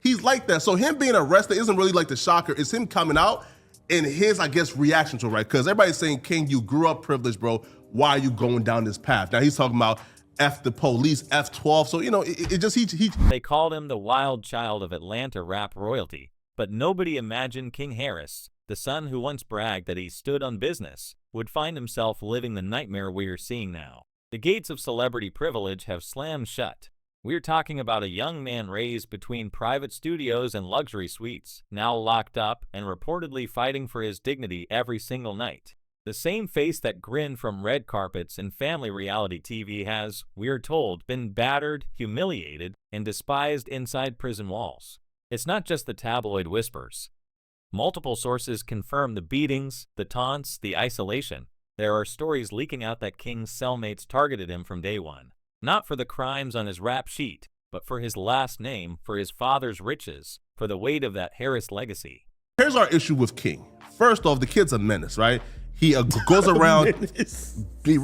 He's like that. So him being arrested isn't really like the shocker. It's him coming out and his, I guess, reaction to it, right? Because everybody's saying, King, you grew up privileged, bro. Why are you going down this path? Now he's talking about F the police, F12. So, you know, it just, he. They called him the wild child of Atlanta rap royalty, but nobody imagined King Harris, the son who once bragged that he stood on business, would find himself living the nightmare we're seeing now. The gates of celebrity privilege have slammed shut. We're talking about a young man raised between private studios and luxury suites, now locked up and reportedly fighting for his dignity every single night. The same face that grinned from red carpets and family reality TV has, we're told, been battered, humiliated, and despised inside prison walls. It's not just the tabloid whispers. Multiple sources confirm the beatings, the taunts, the isolation. There are stories leaking out that King's cellmates targeted him from day one. Not for the crimes on his rap sheet, but for his last name, for his father's riches, for the weight of that Harris legacy. Here's our issue with King. First off, the kid's a menace, right? He goes around.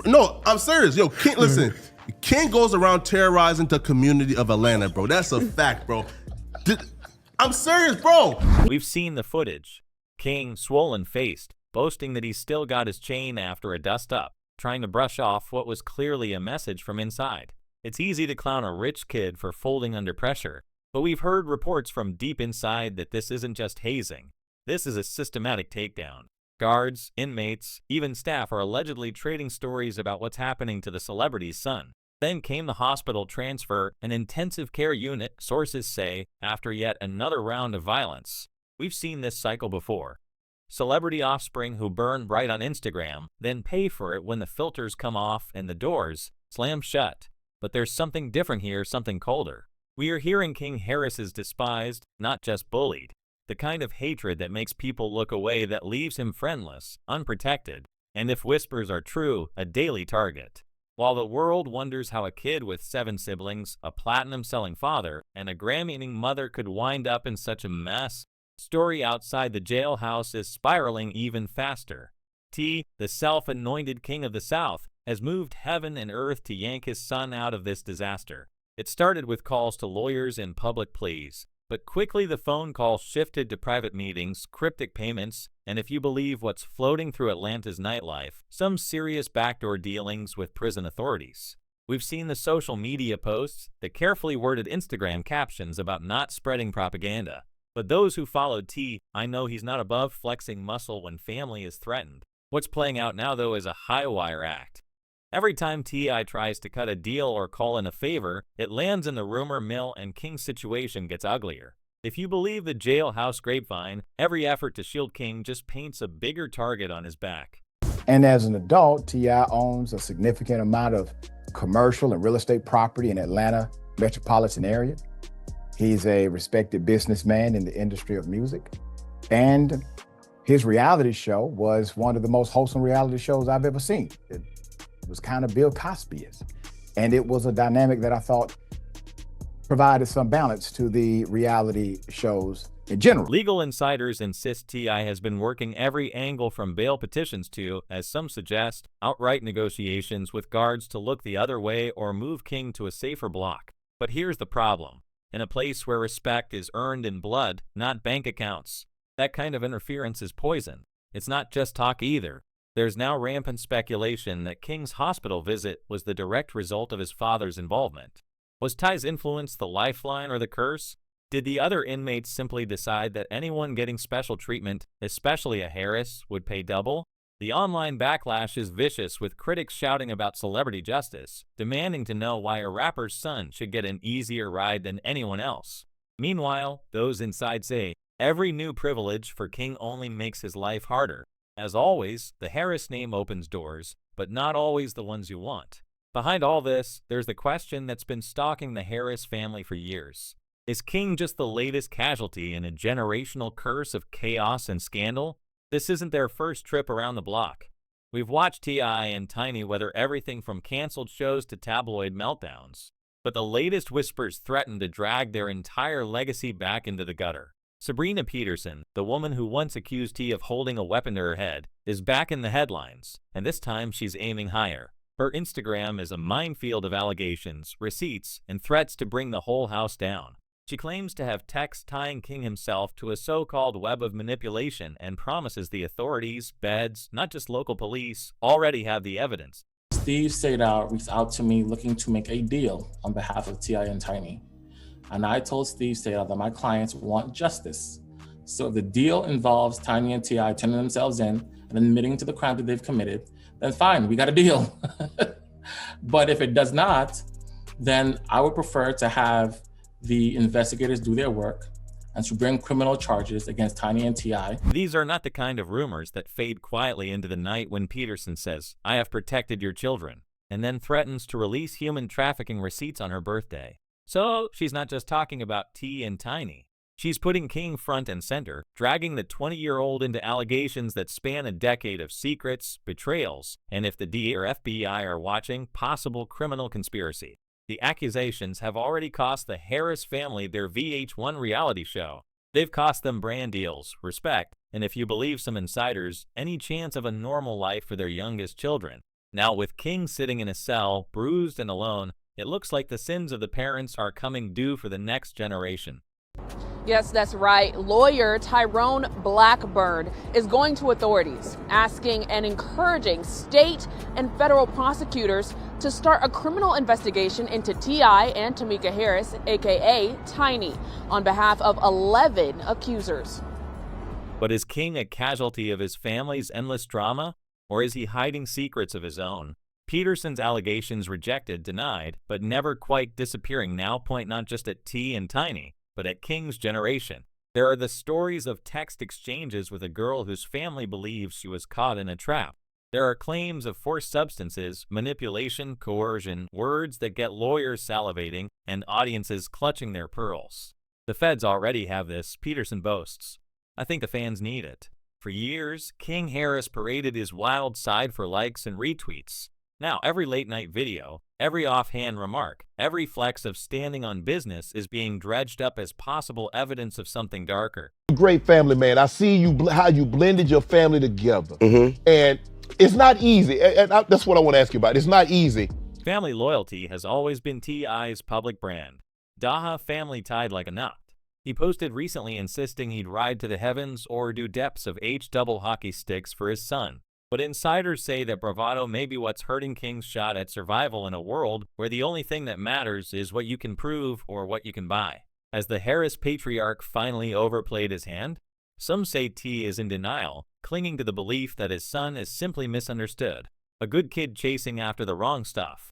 No, I'm serious. Yo, King, listen. King goes around terrorizing the community of Atlanta, bro. That's a fact, bro. I'm serious, bro. We've seen the footage. King, swollen-faced, boasting that he's still got his chain after a dust-up, trying to brush off what was clearly a message from inside. It's easy to clown a rich kid for folding under pressure, but we've heard reports from deep inside that this isn't just hazing. This is a systematic takedown. Guards, inmates, even staff are allegedly trading stories about what's happening to the celebrity's son. Then came the hospital transfer, an intensive care unit, sources say, after yet another round of violence. We've seen this cycle before. Celebrity offspring who burn bright on Instagram, then pay for it when the filters come off and the doors slam shut. But there's something different here, something colder. We are hearing King Harris is despised, not just bullied. The kind of hatred that makes people look away, that leaves him friendless, unprotected, and if whispers are true, a daily target. While the world wonders how a kid with 7 siblings, a platinum-selling father, and a Grammy-winning mother could wind up in such a mess, story outside the jailhouse is spiraling even faster. T, the self-anointed king of the South, has moved heaven and earth to yank his son out of this disaster. It started with calls to lawyers and public pleas, but quickly the phone calls shifted to private meetings, cryptic payments, and if you believe what's floating through Atlanta's nightlife, some serious backdoor dealings with prison authorities. We've seen the social media posts, the carefully worded Instagram captions about not spreading propaganda. But those who followed T, I know he's not above flexing muscle when family is threatened. What's playing out now, though, is a high-wire act. Every time T.I. tries to cut a deal or call in a favor, it lands in the rumor mill and King's situation gets uglier. If you believe the jailhouse grapevine, every effort to shield King just paints a bigger target on his back. And as an adult, T.I. owns a significant amount of commercial and real estate property in Atlanta metropolitan area. He's a respected businessman in the industry of music. And his reality show was one of the most wholesome reality shows I've ever seen. It was kind of Bill Cosby-ish. And it was a dynamic that I thought provided some balance to the reality shows in general. Legal insiders insist T.I. has been working every angle from bail petitions to, as some suggest, outright negotiations with guards to look the other way or move King to a safer block. But here's the problem. In a place where respect is earned in blood, not bank accounts, that kind of interference is poison. It's not just talk either. There's now rampant speculation that King's hospital visit was the direct result of his father's involvement. Was Ty's influence the lifeline or the curse? Did the other inmates simply decide that anyone getting special treatment, especially a Harris, would pay double? The online backlash is vicious, with critics shouting about celebrity justice, demanding to know why a rapper's son should get an easier ride than anyone else. Meanwhile, those inside say, every new privilege for King only makes his life harder. As always, the Harris name opens doors, but not always the ones you want. Behind all this, there's the question that's been stalking the Harris family for years. Is King just the latest casualty in a generational curse of chaos and scandal? This isn't their first trip around the block. We've watched T.I. and Tiny weather everything from canceled shows to tabloid meltdowns. But the latest whispers threaten to drag their entire legacy back into the gutter. Sabrina Peterson, the woman who once accused T of holding a weapon to her head, is back in the headlines, and this time she's aiming higher. Her Instagram is a minefield of allegations, receipts, and threats to bring the whole house down. She claims to have texts tying King himself to a so-called web of manipulation and promises the authorities, feds, not just local police, already have the evidence. Steve Sadar reached out to me looking to make a deal on behalf of T.I. and Tiny. And I told Steve Sadar that my clients want justice. So if the deal involves Tiny and T.I. turning themselves in and admitting to the crime that they've committed, then fine, we got a deal. But if it does not, then I would prefer to have the investigators do their work and to bring criminal charges against Tiny and T.I. These are not the kind of rumors that fade quietly into the night when Peterson says, "I have protected your children," and then threatens to release human trafficking receipts on her birthday. So she's not just talking about T and Tiny. She's putting King front and center, dragging the 20-year-old into allegations that span a decade of secrets, betrayals, and if the DA or FBI are watching, possible criminal conspiracy. The accusations have already cost the Harris family their VH1 reality show. They've cost them brand deals, respect, and if you believe some insiders, any chance of a normal life for their youngest children. Now with King sitting in a cell, bruised and alone, it looks like the sins of the parents are coming due for the next generation. Yes, that's right. Lawyer Tyrone Blackburn is going to authorities, asking and encouraging state and federal prosecutors to start a criminal investigation into T.I. and Tamika Harris, aka Tiny, on behalf of 11 accusers. But is King a casualty of his family's endless drama, or is he hiding secrets of his own? Peterson's allegations rejected, denied, but never quite disappearing now point not just at T and Tiny, but at King's generation. There are the stories of text exchanges with a girl whose family believes she was caught in a trap. There are claims of forced substances, manipulation, coercion, words that get lawyers salivating, and audiences clutching their pearls. The feds already have this, Peterson boasts. I think the fans need it. For years, King Harris paraded his wild side for likes and retweets. Now, every late-night video, every offhand remark, every flex of standing on business is being dredged up as possible evidence of something darker. Great family man. I see you how you blended your family together. And it's not easy. And that's what I want to ask you about. It's not easy. Family loyalty has always been T.I.'s public brand. Daha family tied like a knot. He posted recently insisting he'd ride to the heavens or do depths of H-double hockey sticks for his son. But insiders say that bravado may be what's hurting King's shot at survival in a world where the only thing that matters is what you can prove or what you can buy. Has the Harris patriarch finally overplayed his hand? Some say T is in denial, clinging to the belief that his son is simply misunderstood, a good kid chasing after the wrong stuff.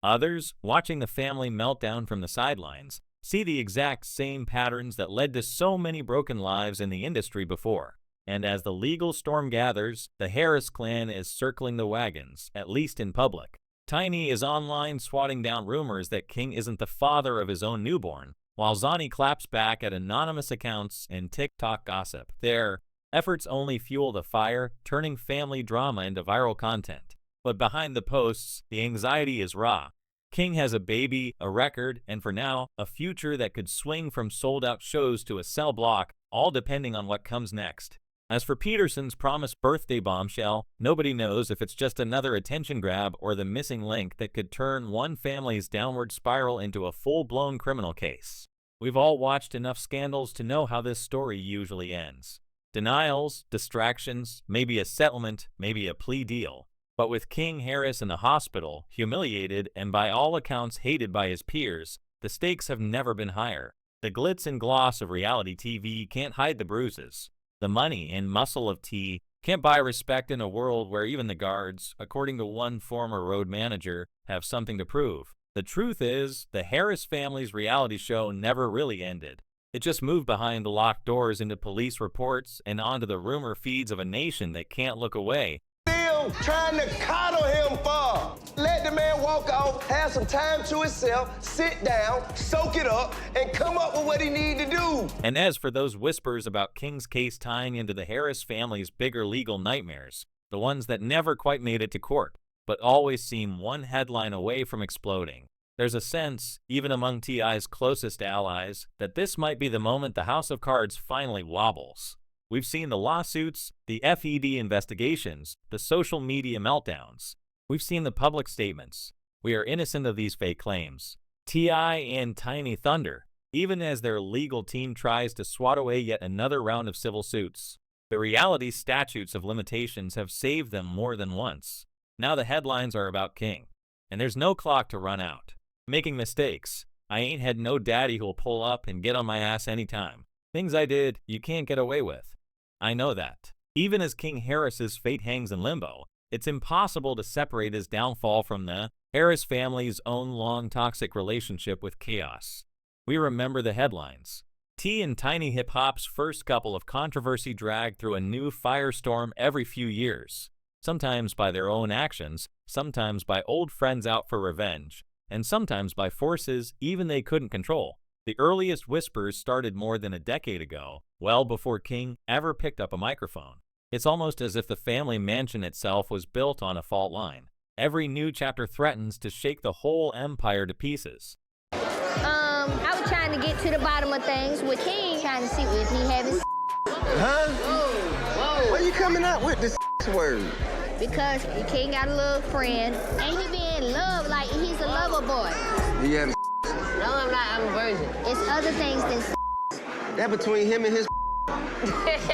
Others, watching the family meltdown from the sidelines, see the exact same patterns that led to so many broken lives in the industry before. And as the legal storm gathers, the Harris clan is circling the wagons, at least in public. Tiny is online swatting down rumors that King isn't the father of his own newborn, while Zani claps back at anonymous accounts and TikTok gossip. Their efforts only fuel the fire, turning family drama into viral content. But behind the posts, the anxiety is raw. King has a baby, a record, and for now, a future that could swing from sold-out shows to a cell block, all depending on what comes next. As for Peterson's promised birthday bombshell, nobody knows if it's just another attention grab or the missing link that could turn one family's downward spiral into a full-blown criminal case. We've all watched enough scandals to know how this story usually ends. Denials, distractions, maybe a settlement, maybe a plea deal. But with King Harris in the hospital, humiliated and by all accounts hated by his peers, the stakes have never been higher. The glitz and gloss of reality TV can't hide the bruises. The money and muscle of T can't buy respect in a world where even the guards, according to one former road manager, have something to prove. The truth is, the Harris family's reality show never really ended. It just moved behind the locked doors into police reports and onto the rumor feeds of a nation that can't look away. Still trying to coddle him for? Let the man walk off, have some time to himself, sit down, soak it up, and come up with what he need to do. And as for those whispers about King's case tying into the Harris family's bigger legal nightmares, the ones that never quite made it to court, but always seem one headline away from exploding, there's a sense, even among T.I.'s closest allies, that this might be the moment the house of cards finally wobbles. We've seen the lawsuits, the FED investigations, the social media meltdowns. We've seen the public statements. We are innocent of these fake claims. T.I. and Tiny Thunder. even as their legal team tries to swat away yet another round of civil suits. The reality statutes of limitations have saved them more than once. Now the headlines are about King, and there's no clock to run out. Making mistakes. I ain't had no daddy who'll pull up and get on my ass anytime. Things I did, you can't get away with. I know that. Even as King Harris's fate hangs in limbo, it's impossible to separate his downfall from the Harris family's own long toxic relationship with chaos. We remember the headlines. T and Tiny Hip Hop's first couple of controversy dragged through a new firestorm every few years, sometimes by their own actions, sometimes by old friends out for revenge, and sometimes by forces even they couldn't control. The earliest whispers started more than a decade ago, well before King ever picked up a microphone. It's almost as if the family mansion itself was built on a fault line. Every new chapter threatens to shake the whole empire to pieces. I was trying to get to the bottom of things with King, trying to see if he having Huh? Whoa. Why you coming out with this word? because King got a little friend, and he be in love, like he's a lover boy. You having No, I'm not. I'm a virgin. It's other things than that between him and his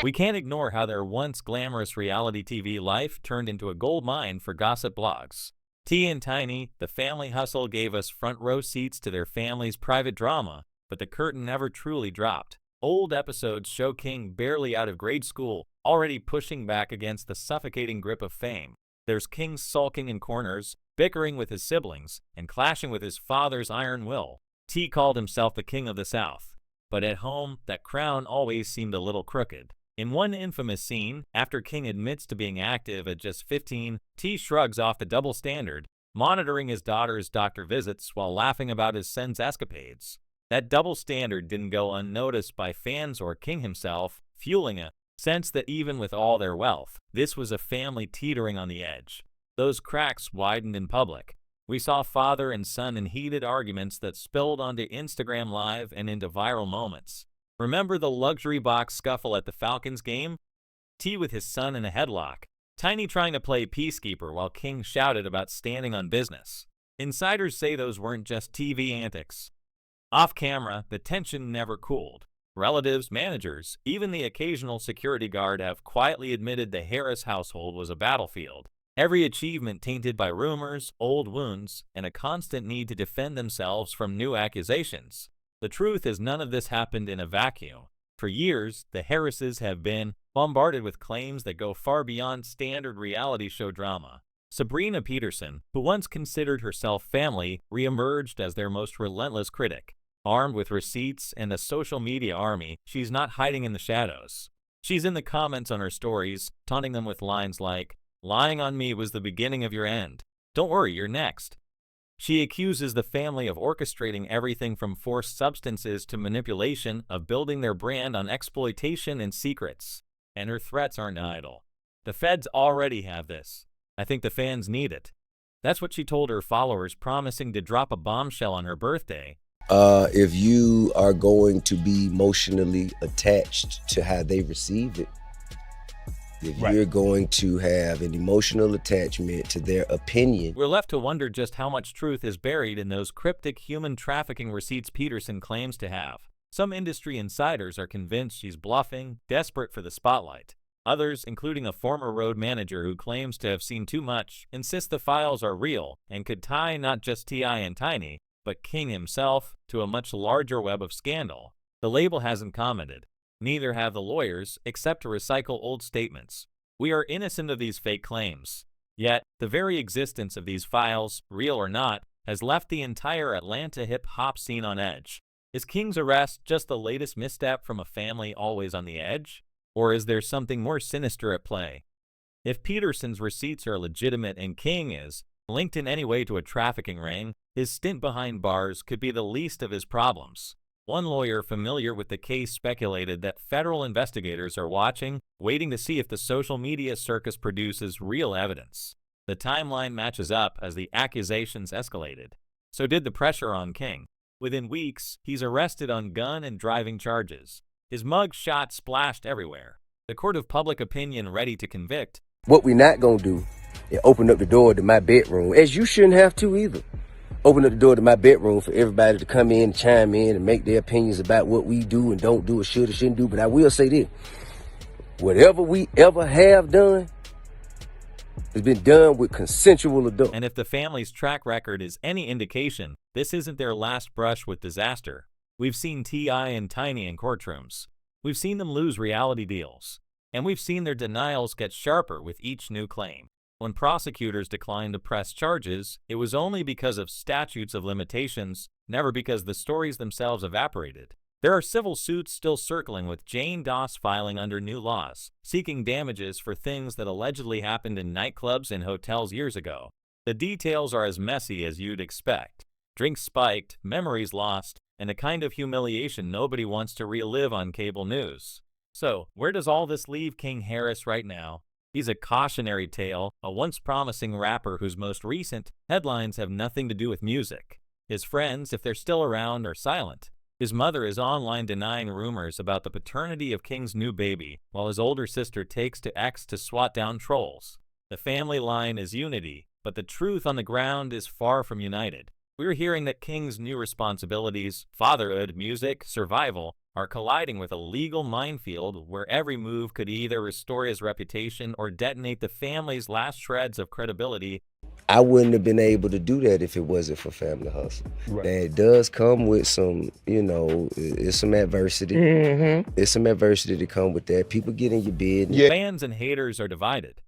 We can't ignore how their once glamorous reality TV life turned into a gold mine for gossip blogs. T and Tiny, the family hustle, gave us front row seats to their family's private drama, but the curtain never truly dropped. Old episodes show King barely out of grade school, already pushing back against the suffocating grip of fame. There's King sulking in corners, bickering with his siblings, and clashing with his father's iron will. T called himself the King of the South, but at home, that crown always seemed a little crooked. In one infamous scene, after King admits to being active at just 15, T shrugs off the double standard, monitoring his daughter's doctor visits while laughing about his son's escapades. That double standard didn't go unnoticed by fans or King himself, fueling a sense that even with all their wealth, this was a family teetering on the edge. Those cracks widened in public. We saw father and son in heated arguments that spilled onto Instagram Live and into viral moments. Remember the luxury box scuffle at the Falcons game? T with his son in a headlock, Tiny trying to play peacekeeper while King shouted about standing on business. Insiders say those weren't just TV antics. Off camera, the tension never cooled. Relatives, managers, even the occasional security guard have quietly admitted the Harris household was a battlefield. Every achievement tainted by rumors, old wounds, and a constant need to defend themselves from new accusations. The truth is none of this happened in a vacuum. For years, the Harrises have been bombarded with claims that go far beyond standard reality show drama. Sabrina Peterson, who once considered herself family, reemerged as their most relentless critic. Armed with receipts and a social media army, she's not hiding in the shadows. She's in the comments on her stories, taunting them with lines like, "Lying on me was the beginning of your end. Don't worry, you're next." She accuses the family of orchestrating everything from forced substances to manipulation, of building their brand on exploitation and secrets. And her threats aren't idle. The feds already have this. I think the fans need it. That's what she told her followers, promising to drop a bombshell on her birthday. If you are going to be emotionally attached to how they receive it, if you're going to have an emotional attachment to their opinion. We're left to wonder just how much truth is buried in those cryptic human trafficking receipts Peterson claims to have. Some industry insiders are convinced she's bluffing, desperate for the spotlight. Others, including a former road manager who claims to have seen too much, insist the files are real and could tie not just T.I. and Tiny, but King himself to a much larger web of scandal. The label hasn't commented. Neither have the lawyers, except to recycle old statements. We are innocent of these fake claims. Yet, the very existence of these files, real or not, has left the entire Atlanta hip-hop scene on edge. Is King's arrest just the latest misstep from a family always on the edge? Or is there something more sinister at play? If Peterson's receipts are legitimate and King is linked in any way to a trafficking ring, his stint behind bars could be the least of his problems. One lawyer familiar with the case speculated that federal investigators are watching, waiting to see if the social media circus produces real evidence. The timeline matches up as the accusations escalated. So did the pressure on King. Within weeks, he's arrested on gun and driving charges. His mug shot splashed everywhere. The court of public opinion ready to convict. What we not gonna do is open up the door to my bedroom, as you shouldn't have to either. open up the door to my bedroom for everybody to come in and chime in and make their opinions about what we do and don't do or should or shouldn't do. But I will say this, whatever we ever have done has been done with consensual adults. And if the family's track record is any indication, this isn't their last brush with disaster. We've seen T.I. and Tiny in courtrooms. We've seen them lose reality deals. And we've seen their denials get sharper with each new claim. When prosecutors declined to press charges, it was only because of statutes of limitations, never because the stories themselves evaporated. There are civil suits still circling with Jane Doss filing under new laws, seeking damages for things that allegedly happened in nightclubs and hotels years ago. The details are as messy as you'd expect. Drinks spiked, memories lost, and a kind of humiliation nobody wants to relive on cable news. So, where does all this leave King Harris right now? He's a cautionary tale, a once promising rapper whose most recent headlines have nothing to do with music. His friends, if they're still around, are silent. His mother is online denying rumors about the paternity of King's new baby, while his older sister takes to X to swat down trolls. The family line is unity, but the truth on the ground is far from united. We're hearing that King's new responsibilities, fatherhood, music, survival, are colliding with a legal minefield where every move could either restore his reputation or detonate the family's last shreds of credibility. I wouldn't have been able to do that if it wasn't for Family Hustle. Right. And it does come with some, it's some adversity. It's some adversity to come with that. People get in your bed. Yeah. Fans and haters are divided.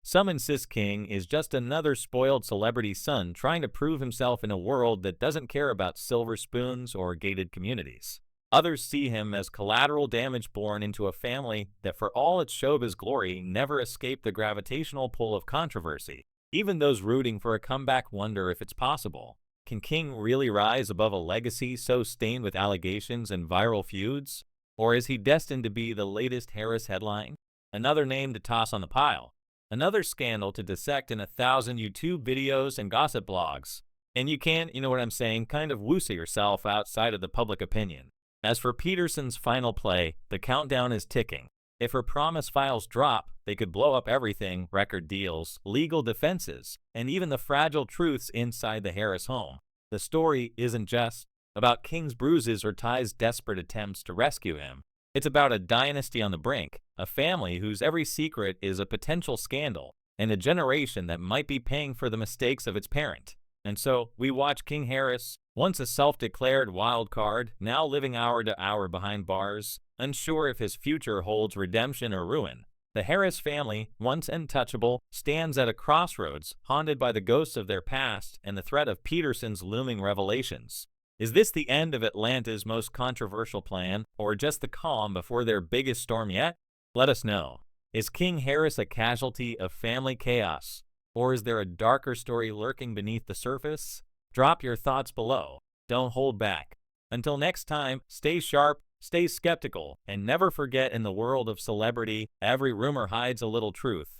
Some insist King is just another spoiled celebrity son trying to prove himself in a world that doesn't care about silver spoons or gated communities. Others see him as collateral damage born into a family that, for all its showbiz glory, never escaped the gravitational pull of controversy. Even those rooting for a comeback wonder if it's possible. Can King really rise above a legacy so stained with allegations and viral feuds? Or is he destined to be the latest Harris headline? Another name to toss on the pile. Another scandal to dissect in 1,000 YouTube videos and gossip blogs. And you can, you know what I'm saying, kind of woosah yourself outside of the public opinion. As for Peterson's final play, the countdown is ticking. If her promise files drop, they could blow up everything: record deals, legal defenses, and even the fragile truths inside the Harris home. The story isn't just about King's bruises or Ty's desperate attempts to rescue him. It's about a dynasty on the brink, a family whose every secret is a potential scandal, and a generation that might be paying for the mistakes of its parent. And so, we watch King Harris, once a self-declared wild card, now living hour to hour behind bars, unsure if his future holds redemption or ruin. The Harris family, once untouchable, stands at a crossroads, haunted by the ghosts of their past and the threat of Peterson's looming revelations. Is this the end of Atlanta's most controversial plan, or just the calm before their biggest storm yet? Let us know. Is King Harris a casualty of family chaos? Or is there a darker story lurking beneath the surface? Drop your thoughts below. Don't hold back. Until next time, stay sharp, stay skeptical, and never forget, in the world of celebrity, every rumor hides a little truth.